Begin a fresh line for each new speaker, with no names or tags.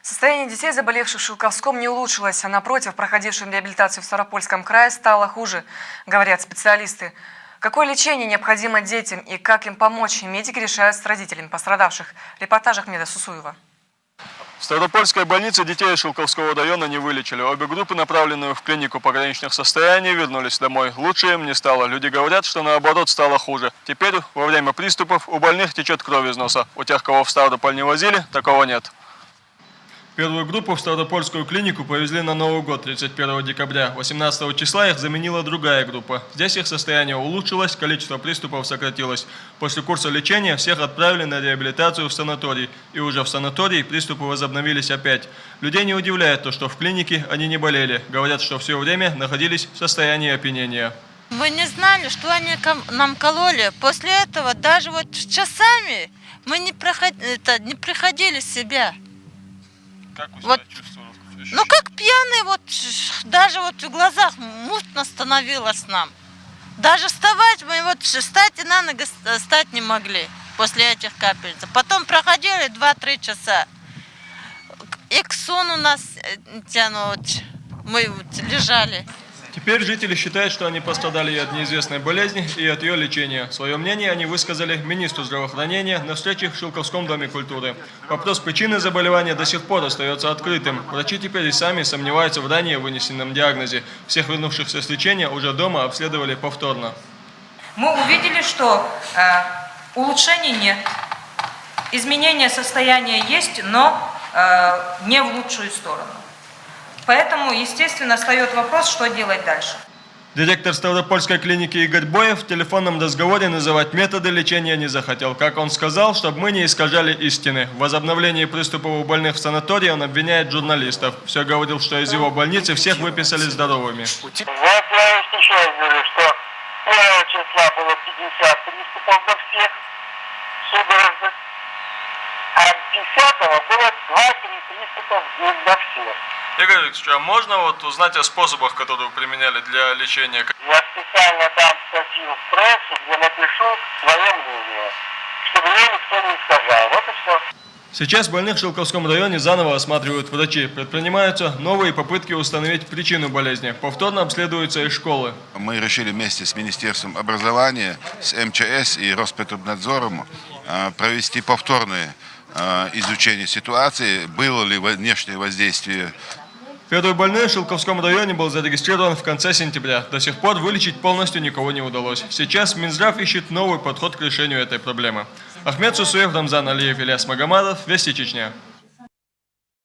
Состояние детей, заболевших в Шелковском, не улучшилось, а напротив, проходившим реабилитацию в Ставропольском крае, стало хуже, говорят специалисты. Какое лечение необходимо детям и как им помочь, медики решают с родителями пострадавших. В репортажах Меда Сусуева.
В Ставропольской больнице детей Шелковского района не вылечили. Обе группы, направленные в клинику пограничных состояний, вернулись домой. Лучше им не стало. Люди говорят, что наоборот стало хуже. Теперь во время приступов у больных течет кровь из носа. У тех, кого в Ставрополь не возили, такого нет. Первую группу в Ставропольскую клинику повезли на Новый год 31 декабря. 18 числа их заменила другая группа. Здесь их состояние улучшилось, количество приступов сократилось. После курса лечения всех отправили на реабилитацию в санаторий. И уже в санатории приступы возобновились опять. Людей не удивляет то, что в клинике они не болели. Говорят, что все время находились в состоянии опьянения.
Мы не знали, что они нам кололи. После этого даже вот часами мы не приходили в себя.
Как вы себя
Вот,
чувствовали?
ну как пьяные, вот даже вот в глазах мутно становилось нам. Даже вставать, мы вот встать и на ноги встать не могли после этих капельниц. Потом проходили 2-3 часа. И к сону нас тянут, мы вот лежали.
Теперь жители считают, что они пострадали и от неизвестной болезни, и от ее лечения. Свое мнение они высказали министру здравоохранения на встрече в Шелковском доме культуры. Вопрос причины заболевания до сих пор остается открытым. Врачи теперь и сами сомневаются в ранее вынесенном диагнозе. Всех вернувшихся с лечения уже дома обследовали повторно.
Мы увидели, что улучшений нет. Изменение состояния есть, но не в лучшую сторону. Поэтому, естественно, встает вопрос, что делать дальше.
Директор Ставропольской клиники Игорь Боев в телефонном разговоре называть методы лечения не захотел. Как он сказал, чтобы мы не искажали истины. В возобновлении приступов у больных в санатории он обвиняет журналистов. Все говорил, что из его больницы всех выписали здоровыми.
Я еще раз говорю, что 1 числа было 50 приступов до всех судорожных, а 10 было 2-3 приступа в день до всех.
Игорь Викторович, а можно вот узнать о способах, которые вы применяли для лечения?
Я специально дам статью в прессу, где напишу свое мнение, чтобы мне никто не искажал. Вот и все.
Сейчас больных в Шелковском районе заново осматривают врачи. Предпринимаются новые попытки установить причину болезни. Повторно обследуются и школы.
Мы решили вместе с Министерством образования, с МЧС и Роспотребнадзором провести повторное изучение ситуации, было ли внешнее воздействие.
Первый больной в Шелковском районе был зарегистрирован в конце сентября. До сих пор вылечить полностью никого не удалось. Сейчас Минздрав ищет новый подход к решению этой проблемы. Ахмед Сусуев, Рамзан Алиев, Ильяс Магомадов, Вести Чечня.